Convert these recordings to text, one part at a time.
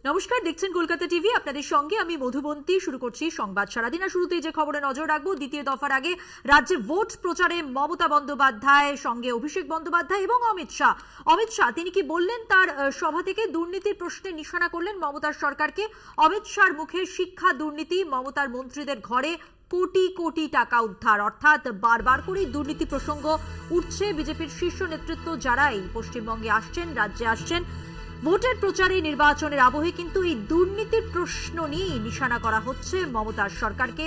নমস্কার, দেখছেন কলকাতা টিভি। আপনাদের সঙ্গে আমি মধুবন্তী। শুরু করছি সংবাদ সারাদিন। শুরুতেই যে খবরে নজর রাখবো, দ্বিতীয় দফার আগে রাজ্যে ভোট প্রচারে মমতা বন্দ্যোপাধ্যায়, সঙ্গে অভিষেক বন্দ্যোপাধ্যায় এবং অমিত শাহ তিনি কি বললেন? তার সভা থেকে দুর্নীতির প্রশ্নে নিশানা করলেন মমতার সরকারকে। অমিত শাহর মুখে শিক্ষা দুর্নীতি, মমতার মন্ত্রীদের ঘরে কোটি কোটি টাকা উদ্ধার। অর্থাৎ বারবার করেই দুর্নীতি প্রসঙ্গ উঠছে। বিজেপির শীর্ষ নেতৃত্ব যারাই পশ্চিমবঙ্গে আসছেন, রাজ্যে আসছেন, ভোটের প্রচারে নির্বাচনের আবহে কিন্তু এই দুর্নীতির প্রশ্ন নিয়ে নিশানা করা হচ্ছে মমতার সরকারকে।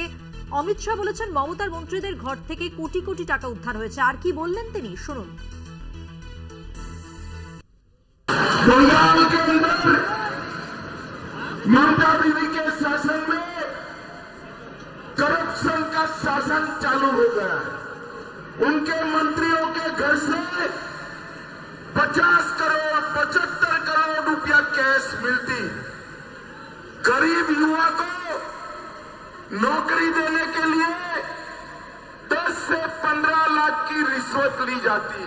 অমিত শাহ বলেছেন মমতার মন্ত্রীদের ঘর থেকে কোটি কোটি টাকা উদ্ধার হয়েছে। আর কি বললেন তিনি, শুনুন। बंगाल के अंदर ममता दीदी के शासन में करप्शन का शासन चालू हो गया है। उनके मंत्रियों के घर से 50 करोड़ 75 करोड़ रुपया कैश मिलती। गरीब युवा को नौकरी देने के लिए 10 से 15 लाख की रिश्वत ली जाती।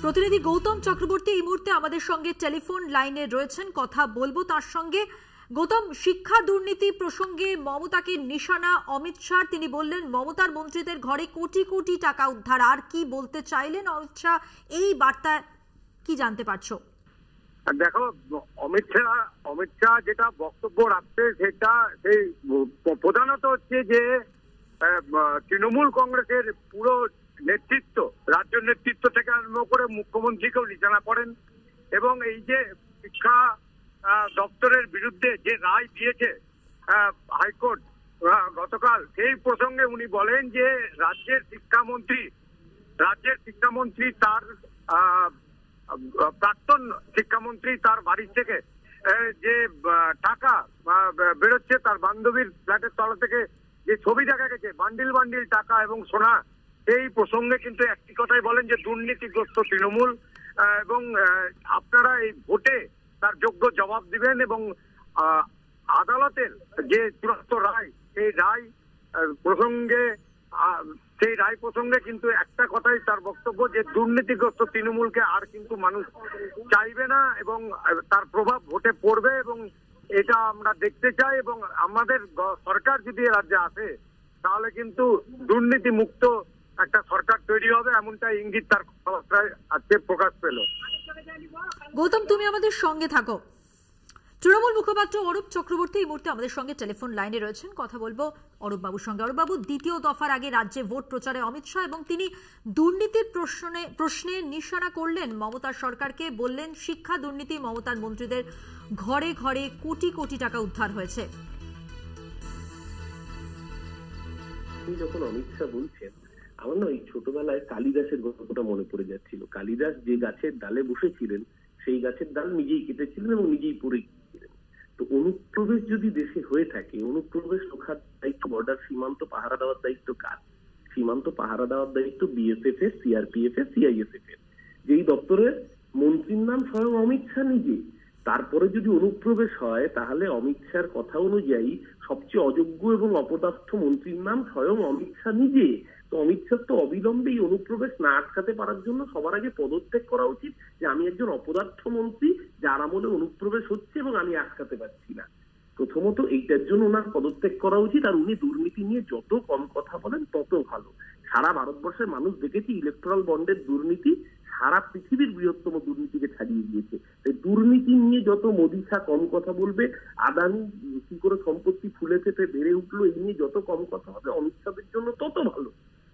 প্রতিনিধি গৌতম চক্রবর্তী এই মুহূর্তে আমাদের সঙ্গে টেলিফোন লাইনে রয়েছেন, কথা বলবো তার সঙ্গে। গৌতম, শিক্ষা দুর্নীতি প্রসঙ্গে মমতাকে নিশানা অমিত শাহ। তিনি বললেন মমতার মন্ত্রীদের ঘরে কোটি কোটি টাকা উদ্ধার। আর কি বলতে চাইলেন অমিত শাহ, এই বার্তা কি জানতে পারছো? দেখো, অমিত শাহ যেটা বক্তব্য রাখছে সেটা সেই প্রধানত হচ্ছে যে তৃণমূল কংগ্রেসের পুরো নেতৃত্ব, রাজ্য নেতৃত্ব থেকে আরম্ভ করে মুখ্যমন্ত্রীকেও নিশানা করেন। এবং এই যে শিক্ষা দপ্তরের বিরুদ্ধে যে রায় দিয়েছে হাইকোর্ট গতকাল, সেই প্রসঙ্গে উনি বলেন যে রাজ্যের শিক্ষামন্ত্রী তার প্রাক্তন শিক্ষামন্ত্রী তার বাড়ি থেকে যে টাকা বেরোচ্ছে, তার বান্ধবীর ফ্ল্যাটের তলা থেকে যে ছবি দেখা গেছে বান্ডিল বান্ডিল টাকা এবং সোনা, এই প্রসঙ্গে কিন্তু একটি কথাই বলেন যে দুর্নীতিগ্রস্ত তৃণমূল এবং আপনারা এই ভোটে তার যোগ্য জবাব দিবেন। এবং আদালতের যে চূড়ান্ত রায়, সেই রায় প্রসঙ্গে কিন্তু একটা কথাই তার বক্তব্য যে দুর্নীতিগ্রস্ত তৃণমূলকে আর কিন্তু মানুষ চাইবে না এবং তার প্রভাব ভোটে পড়বে এবং এটা আমরা দেখতে চাই। এবং আমাদের সরকার যদি রাজ্যে আসে তাহলে কিন্তু দুর্নীতি মুক্ত একটা সরকার তৈরি হবে, এমনটা ইঙ্গিত তার কথাবার্তায় আজকে প্রকাশ পেল। গৌতম, তুমি আমাদের সঙ্গে থাকো। তৃণমূল মুখপাত্র অরূপ চক্রবর্তী এই মুহূর্তে আমাদের সঙ্গে টেলিফোন লাইনে রয়েছেন, কথা বলবো অরূপ বাবুর সঙ্গে। অরূপ বাবু, দ্বিতীয় দফার আগে রাজ্যে ভোট প্রচারে অমিত শাহ এবং তিনি দুর্নীতির প্রশ্নে নিশানা করলেন মমতার সরকারকে। বললেন শিক্ষা দুর্নীতি, মমতার মন্ত্রীদের ঘরে ঘরে কোটি কোটি টাকা উদ্ধার হয়েছে। যখন অমিত শাহ বলছেন, আমার না ওই ছোটবেলায় কালিদাসের গল্পটা মনে পড়ে যাচ্ছিল। কালিদাস যে গাছের ডালে বসেছিলেন সেই গাছের ডাল নিজেই কেটেছিলেন এবং নিজেই পড়ে গিয়েছিলেন। তো অনুপ্রবেশ যদি দেশে হয়ে থাকে, অনুপ্রবেশ রক্ষার দায়িত্ব, বর্ডার সীমান্ত পাহারা দেওয়ার দায়িত্ব কার? সীমান্ত পাহারা দেওয়ার দায়িত্ব বিএসএফ এর, সিআরপিএফ এর, সিআইএসএফ এর, যেই দপ্তরের মন্ত্রীর নাম স্বয়ং অমিত শাহ নিজে। তারপরে যদি অনুপ্রবেশ হয় তাহলে অমিত শাহর কথা অনুযায়ী সবচেয়ে অযোগ্য এবং অপদার্থ মন্ত্রীর নাম স্বয়ং অমিত শাহ নিজে। তো অমিত শাহ তো অবিলম্বে এই অনুপ্রবেশ না আটকাতে পারার জন্য সবার আগে পদত্যাগ করা উচিত, যে আমি একজন অপদার্থ মন্ত্রী যার আমলে অনুপ্রবেশ হচ্ছে এবং আমি আটকাতে পারছি না। প্রথমত এইটার জন্য ওনার পদত্যাগ করা উচিত। আর উনি দুর্নীতি নিয়ে যত কম কথা বলেন তত ভালো। সারা ভারতবর্ষের মানুষ দেখেছি ইলেকট্রাল বন্ডের দুর্নীতি সারা পৃথিবীর বৃহত্তম দুর্নীতিকে ছাড়িয়ে গিয়েছে। দুর্নীতি নিয়ে যত মোদী শাহ কম কথা বলবে, আদানি কি করে সম্পত্তি ফুলে ফেপে বেড়ে উঠলো, এই নিয়ে যত কম কথা হবে অমিত শাহের জন্য তত ভালো।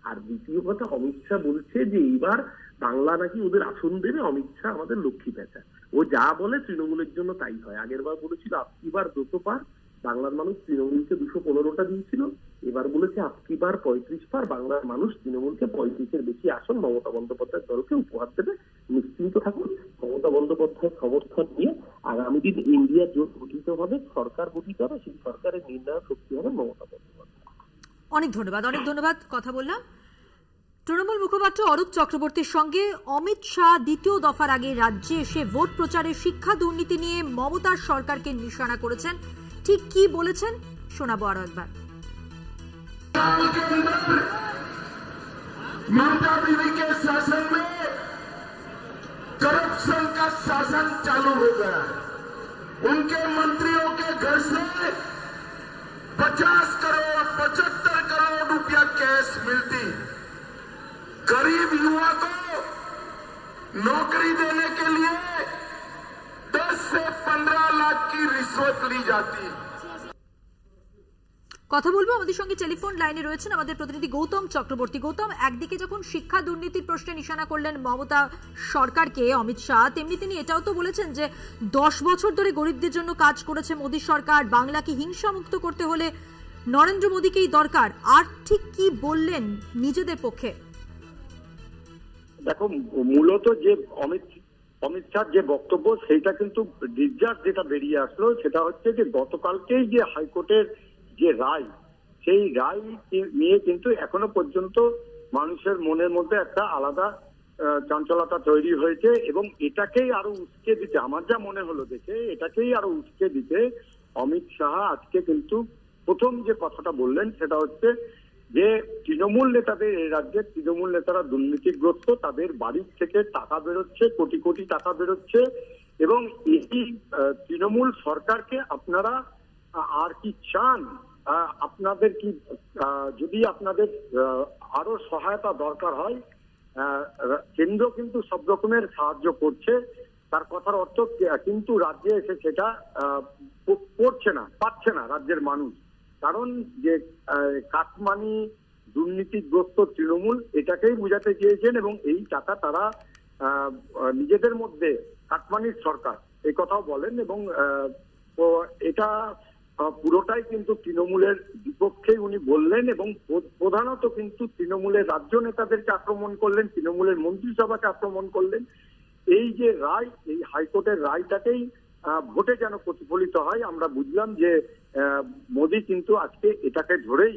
আর দ্বিতীয় কথা, অমিত শাহ বলছে যে এইবার বাংলা নাকি ওদের আসন দেবে। অমিত শাহ আমাদের লক্ষ্মী পেঁচা, ও যা বলে তৃণমূলের জন্য তাই হয়। আগের বার বলেছিল আপকি বার 200 পার, বাংলার মানুষ তৃণমূলকে 215টা দিয়েছিল। এবার বলেছে আপকি বার 35 পার, বাংলার মানুষ তৃণমূলকে 35-এর বেশি আসন মমতা বন্দ্যোপাধ্যায়ের দলকে উপহার দেবে। নিশ্চিন্ত থাকুন, মমতা বন্দ্যোপাধ্যায়ের সমর্থন নিয়ে আগামী দিন ইন্ডিয়া জোট গঠিত হবে, সরকার গঠিত হবে, সেই সরকারের নির্ণায়ক শক্তি হবে মমতা বন্দ্যোপাধ্যায়। অনেক ধন্যবাদ। কথা বললাম তৃণমূল মুখপাত্র অরূপ চক্রবর্তীর সঙ্গে। অমিত শাহ দ্বিতীয় দফার আগে রাজ্যে এসে ভোট প্রচারে শিক্ষা দুর্নীতি নিয়ে মমতার সরকারকে নিশানা করেছেন। ঠিক কি বলেছেন শোনাবো আরো একবার। ममता दीदी के शासन में करप्शन का शासन चालू हो गया। उनके मंत्रियों के घर से 50 करोड़ 75 करोड़ रुपया कैश मिलती। गरीब युवा को नौकरी देने के लिए 10 से 15 लाख की रिश्वत ली जाती। কথা বলবো, আমাদের সঙ্গে টেলিফোন লাইনে রয়েছেন আমাদের প্রতিনিধি গৌতম চক্রবর্তী। গৌতম, একদিকে যখন শিক্ষা দুর্নীতির প্রশ্নে নিশানা করলেন মমতা সরকারকে অমিত শাহ, তেমনি তিনি এটাও তো বলেছেন যে 10 বছর ধরে গরিবদের জন্য কাজ করেছে মোদী সরকার, বাংলাকে হিংসামুক্ত করতে হলে নরেন্দ্র মোদীকেই দরকার। আর ঠিক কি বললেন নিজেদের পক্ষে? দেখো, মূলত যে অমিত শাহর যে বক্তব্য সেটা কিন্তু রিজার্ভ যেটা বেরিয়ে আসলো সেটা হচ্ছে যে গতকালকেই যে হাইকোর্টের যে রায়, সেই রায় নিয়ে কিন্তু এখনো পর্যন্ত মানুষের মনের মধ্যে একটা আলাদা চঞ্চলতা তৈরি হয়েছে এবং এটাকেই আরো উস্কে দিতে, আমার যা মনে হলো দেখে, এটাকেই আরো উস্কে দিতে অমিত শাহ আজকে কিন্তু প্রথম যে কথাটা বললেন সেটা হচ্ছে যে তৃণমূল নেতাদের, এই রাজ্যের তৃণমূল নেতারা দুর্নীতিগ্রস্ত, তাদের বাড়ির থেকে টাকা বেরোচ্ছে, কোটি কোটি টাকা বেরোচ্ছে এবং এই তৃণমূল সরকারকে আপনারা আর কি চান? আপনাদের কি, যদি আপনাদের আরো সহায়তা দরকার হয়, কেন্দ্র কিন্তু সব রকমের সাহায্য করছে, তার কথার অর্থ কিন্তু রাজ্যে এসে সেটা পাচ্ছে না রাজ্যের মানুষ। কারণ যে কাটমানি দুর্নীতিগ্রস্ত তৃণমূল এটাকেই বুঝাতে চেয়েছেন এবং এই টাকা তারা নিজেদের মধ্যে কাটমানির সরকার এই কথাও বলেন এবং এটা পুরোটাই কিন্তু তৃণমূলের বিপক্ষেই উনি বললেন এবং প্রধানত কিন্তু তৃণমূলের রাজ্য নেতাদেরকে আক্রমণ করলেন, তৃণমূলের মন্ত্রিসভাকে আক্রমণ করলেন। এই যে রায়, এই হাইকোর্টের রায়টাকেই ভোটে যেন প্রতিফলিত হয়। আমরা বুঝলাম যে মোদী কিন্তু আজকে এটাকে ধরেই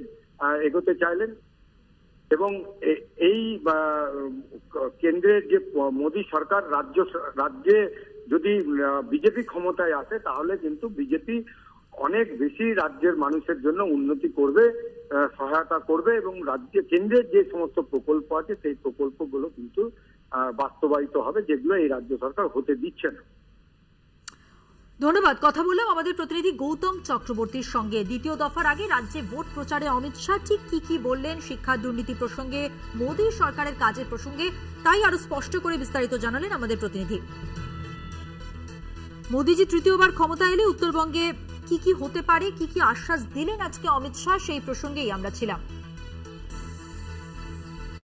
এগোতে চাইলেন এবং এই কেন্দ্রের যে মোদী সরকার, রাজ্যে যদি বিজেপি ক্ষমতায় আসে তাহলে কিন্তু বিজেপি অনেক বেশি রাজ্যের মানুষের জন্য উন্নতি করবে, সহায়তা করবে এবং কেন্দ্রের যে সমস্ত প্রকল্প আছে সেই প্রকল্পগুলো কিন্তু বাস্তবায়িত হবে, যেগুলো এই রাজ্য সরকার হতে দিচ্ছে না। ধন্যবাদ। কথা বললাম আমাদের প্রতিনিধি গৌতম চক্রবর্তীর সঙ্গে। দ্বিতীয় দফার আগে রাজ্যে ভোট প্রচারে অমিত শাহ ঠিক কি বললেন শিক্ষা দুর্নীতি প্রসঙ্গে, মোদী সরকারের কাজের প্রসঙ্গে, তাই আরো স্পষ্ট করে বিস্তারিত জানালেন আমাদের প্রতিনিধি। মোদীজি তৃতীয়বার ক্ষমতা এলে উত্তরবঙ্গে কি হতে পারে, কি আশ্বাস দিলেন আজকে অমিত শাহ, সেই প্রসঙ্গেই আমরা ছিলাম।